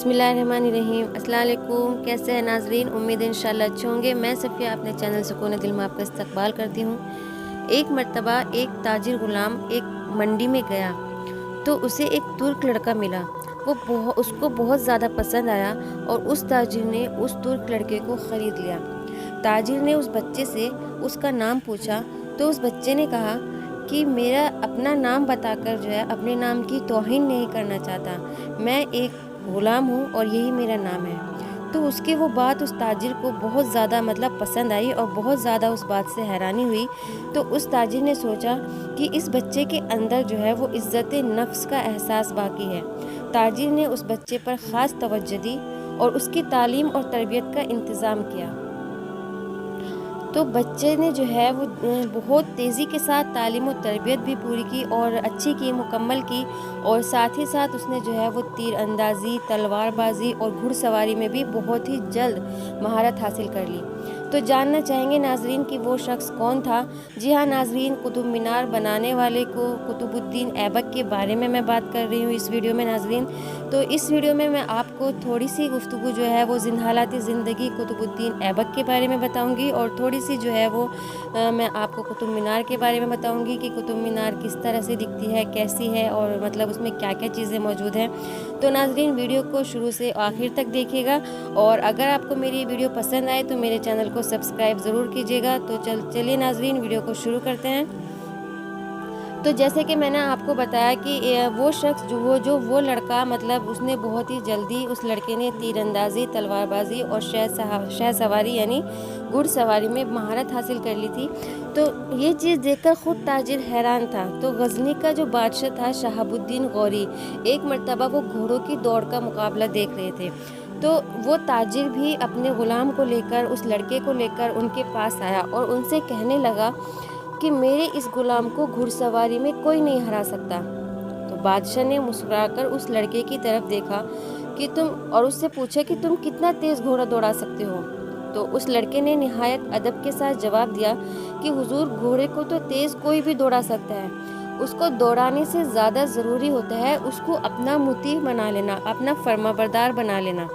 बिस्मिल्लाहिर्रहमानिर्रहीम। अस्सलाम वालेकुम। कैसे हैं नाजरीन? उम्मीद है इंशाल्लाह अच्छे होंगे। मैं सफ़िया अपने चैनल सुकून दिल में आपका इस्तकबाल करती हूँ। एक मर्तबा एक ताजिर ग़ुलाम एक मंडी में गया तो उसे एक तुर्क लड़का मिला। उसको बहुत ज़्यादा पसंद आया और उस ताजिर ने उस तुर्क लड़के को ख़रीद लिया। ताजिर ने उस बच्चे से उसका नाम पूछा तो उस बच्चे ने कहा कि मेरा अपना नाम बताकर जो है अपने नाम की तौहीन नहीं करना चाहता, मैं एक ग़ुलाम हूँ और यही मेरा नाम है। तो उसकी वो बात उस ताजिर को बहुत ज़्यादा पसंद आई और बहुत ज़्यादा उस बात से हैरानी हुई। तो उस ताजिर ने सोचा कि इस बच्चे के अंदर जो है वो इज़्ज़त नफ्स का एहसास बाकी है। ताजिर ने उस बच्चे पर ख़ास तवज्जो दी और उसकी तालीम और तरबियत का इंतज़ाम किया। तो बच्चे ने जो है वो बहुत तेज़ी के साथ तालीम और तरबियत भी पूरी की और अच्छी की, मुकम्मल की, और साथ ही साथ उसने जो है वो तीर अंदाज़ी, तलवारबाजी और घुड़सवारी में भी बहुत ही जल्द महारत हासिल कर ली। तो जानना चाहेंगे नाजरीन कि वो शख्स कौन था। जी हाँ नाजरीन, कुतुब मीनार बनाने वाले को कुतुबुद्दीन ऐबक के बारे में मैं बात कर रही हूँ इस वीडियो में नाजरीन। तो इस वीडियो में मैं आपको थोड़ी सी गुफ्तगू जो है वो हालात ज़िंदगी कुतुबुद्दीन ऐबक के बारे में बताऊंगी और थोड़ी सी जो है वो मैं आपको कुतुब मीनार के बारे में बताऊंगी कि कुतुब मीनार किस तरह से दिखती है, कैसी है और उसमें क्या क्या चीज़ें मौजूद हैं। तो नाजरीन वीडियो को शुरू से आखिर तक देखिएगा और अगर आपको मेरी वीडियो पसंद आए तो मेरे चैनल को सब्सक्राइब ज़रूर कीजिएगा। तो चलिए नाजरीन वीडियो को शुरू करते हैं। तो जैसे कि मैंने आपको बताया कि वो शख्स वो लड़का उसने बहुत ही जल्दी, उस लड़के ने तीरंदाजी, तलवारबाजी और शह सवारी यानी घुड़सवारी में महारत हासिल कर ली थी। तो ये चीज़ देखकर ख़ुद ताजिर हैरान था। तो गज़नी का जो बादशाह था शहाबुद्दीन गौरी, एक मर्तबा वो घोड़ों की दौड़ का मुकाबला देख रहे थे। तो वो ताजिर भी अपने ग़ुलाम को लेकर, उस लड़के को लेकर उनके पास आया और उनसे कहने लगा कि मेरे इस ग़ुलाम को घुड़सवारी में कोई नहीं हरा सकता। तो बादशाह ने मुस्कुराकर उस लड़के की तरफ देखा कि और उससे पूछा कि तुम कितना तेज़ घोड़ा दौड़ा सकते हो। तो उस लड़के ने निहायत अदब के साथ जवाब दिया कि हुजूर, घोड़े को तो तेज़ कोई भी दौड़ा सकता है, उसको दौड़ाने से ज़्यादा ज़रूरी होता है उसको अपना मुती बना लेना, अपना फर्माबरदार बना लेना।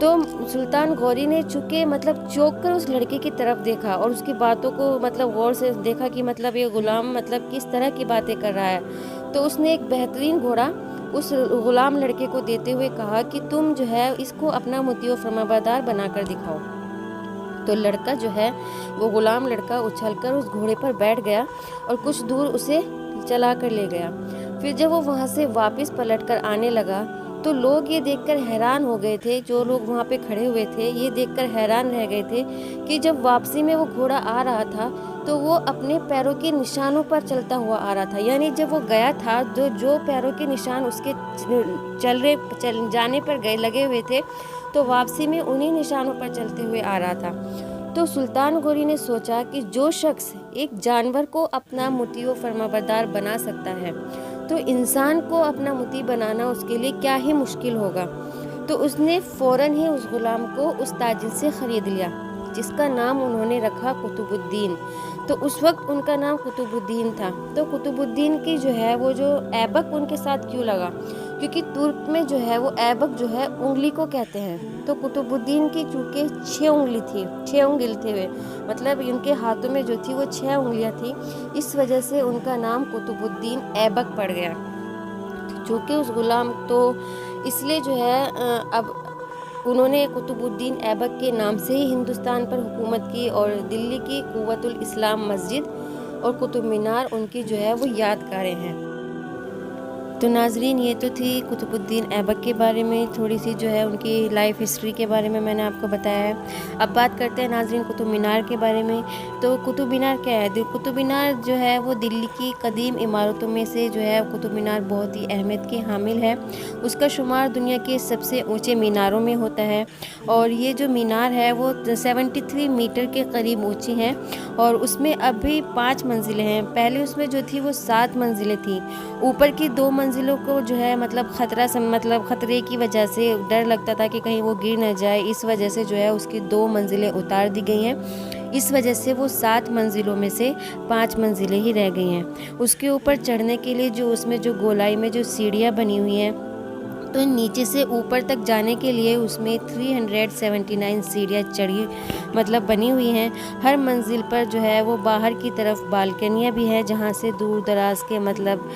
तो सुल्तान गौरी ने चौंक कर उस लड़के की तरफ देखा और उसकी बातों को गौर से देखा कि ये ग़ुलाम किस तरह की बातें कर रहा है। तो उसने एक बेहतरीन घोड़ा उस ग़ुलाम लड़के को देते हुए कहा कि तुम जो है इसको अपना मुती और फर्माबरदार बनाकर दिखाओ। तो लड़का जो है वो ग़ुलाम लड़का उछलकर उस घोड़े पर बैठ गया और कुछ दूर उसे चला कर ले गया। फिर जब वो वहाँ से वापस पलट कर आने लगा तो लोग ये देखकर हैरान हो गए थे, जो लोग वहाँ पे खड़े हुए थे ये देखकर हैरान रह गए थे कि जब वापसी में वो घोड़ा आ रहा था तो वो अपने पैरों के निशानों पर चलता हुआ आ रहा था। यानी जब वो गया था जो पैरों के निशान उसके जाने पर लगे हुए थे, तो वापसी में उन्हीं निशानों पर चलते हुए आ रहा था। तो सुल्तान गौरी ने सोचा कि जो शख्स एक जानवर को अपना मुती व फर्माबरदार बना सकता है तो इंसान को अपना मुती बनाना उसके लिए क्या ही मुश्किल होगा। तो उसने फ़ौरन ही उस ग़ुलाम को उस ताजिर से ख़रीद लिया, जिसका नाम उन्होंने रखा कुतुबुद्दीन। तो उस वक्त उनका नाम कुतुबुद्दीन था। तो कुतुबुद्दीन की जो है वो जो ऐबक उनके साथ क्यों लगा, क्योंकि तुर्क में जो है वो ऐबक जो है उंगली को कहते हैं। तो कुतुबुद्दीन की चूँकि 6 उंगली थी, 6 उंगली थे वे, उनके हाथों में जो थी वो 6 उंगलियां थी, इस वजह से उनका नाम कुतुबुद्दीन ऐबक पड़ गया। चूँकि उस ग़ुलाम तो इसलिए जो है अब उन्होंने कुतुबुद्दीन ऐबक के नाम से ही हिंदुस्तान पर हुकूमत की और दिल्ली की कुव्वतुल इस्लाम मस्जिद और कुतुब मीनार उनकी जो है वो यादगारें हैं। तो नाजरीन ये तो थी कुतुबुद्दीन ऐबक के बारे में, थोड़ी सी जो है उनकी लाइफ हिस्ट्री के बारे में मैंने आपको बताया है। अब बात करते हैं नाजरीन कुतुब मीनार के बारे में। तो कुतुब मीनार क्या है? कुतुब मीनार जो है वो दिल्ली की कदीम इमारतों में से जो है कुतुब मीनार बहुत ही अहमियत की हामिल है। उसका शुमार दुनिया के सबसे ऊँचे मीनारों में होता है और ये जो मीनार है वो 73 मीटर के करीब ऊँची हैं और उसमें अभी 5 मंजिलें हैं। पहले उसमें जो थी वो 7 मंजिलें थी। ऊपर की 2 मंजिलों को जो है खतरे की वजह से डर लगता था कि कहीं वो गिर न जाए, इस वजह से जो है उसकी 2 मंजिलें उतार दी गई हैं। इस वजह से वो 7 मंजिलों में से 5 मंजिलें ही रह गई हैं। उसके ऊपर चढ़ने के लिए जो उसमें जो गोलाई में जो सीढ़ियाँ बनी हुई हैं तो नीचे से ऊपर तक जाने के लिए उसमें 379 सीढ़ियाँ चढ़ी मतलब बनी हुई हैं। हर मंजिल पर जो है वो बाहर की तरफ बालकनियाँ भी हैं, जहाँ से दूर दराज के मतलब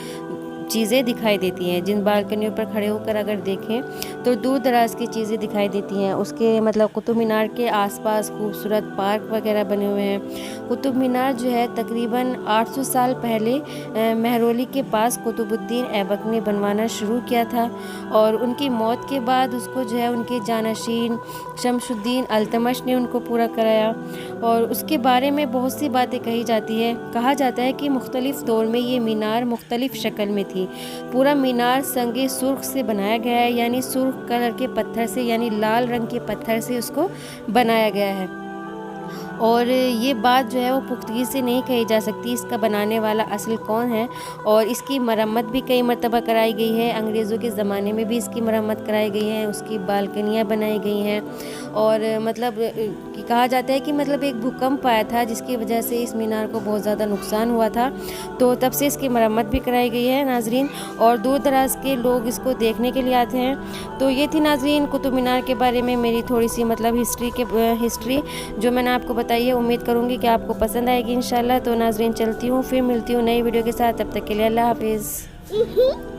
चीज़ें दिखाई देती हैं। जिन बालकनियों पर खड़े होकर अगर देखें तो दूर दराज की चीज़ें दिखाई देती हैं। उसके मतलब कुतुब मीनार के आसपास खूबसूरत पार्क वगैरह बने हुए हैं। कुतुब मीनार जो है तकरीबन 800 साल पहले महरौली के पास कुतुबुद्दीन ऐबक ने बनवाना शुरू किया था, और उनकी मौत के बाद उसको जो है उनके जानशीन शमशुद्दीन अल्तमश ने उनको पूरा कराया। और उसके बारे में बहुत सी बातें कही जाती है। कहा जाता है कि मुख्तलिफ़ दौर में ये मीनार मुख्तलिफ़ शक्ल में थी। पूरा मीनार संगे सुर्ख से बनाया गया है, यानी सुर्ख कलर के पत्थर से, यानी लाल रंग के पत्थर से उसको बनाया गया है। और ये बात जो है वो पुख्तगी से नहीं कही जा सकती इसका बनाने वाला असल कौन है। और इसकी मरम्मत भी कई मरतबा कराई गई है। अंग्रेज़ों के ज़माने में भी इसकी मरम्मत कराई गई है, उसकी बालकनियाँ बनाई गई हैं। और मतलब कहा जाता है कि मतलब एक भूकंप आया था जिसकी वजह से इस मीनार को बहुत ज़्यादा नुकसान हुआ था, तो तब से इसकी मरम्मत भी कराई गई है नाजरीन। और दूर दराज के लोग इसको देखने के लिए आते हैं। तो ये थी नाजरीन कुतुब मीनार के बारे में मेरी थोड़ी सी मतलब हिस्ट्री जो मैंने आपको बताइए। उम्मीद करूँगी कि आपको पसंद आएगी इंशाल्लाह। तो नाजरीन चलती हूँ, फिर मिलती हूँ नई वीडियो के साथ। तब तक के लिए अल्लाह हाफिज़।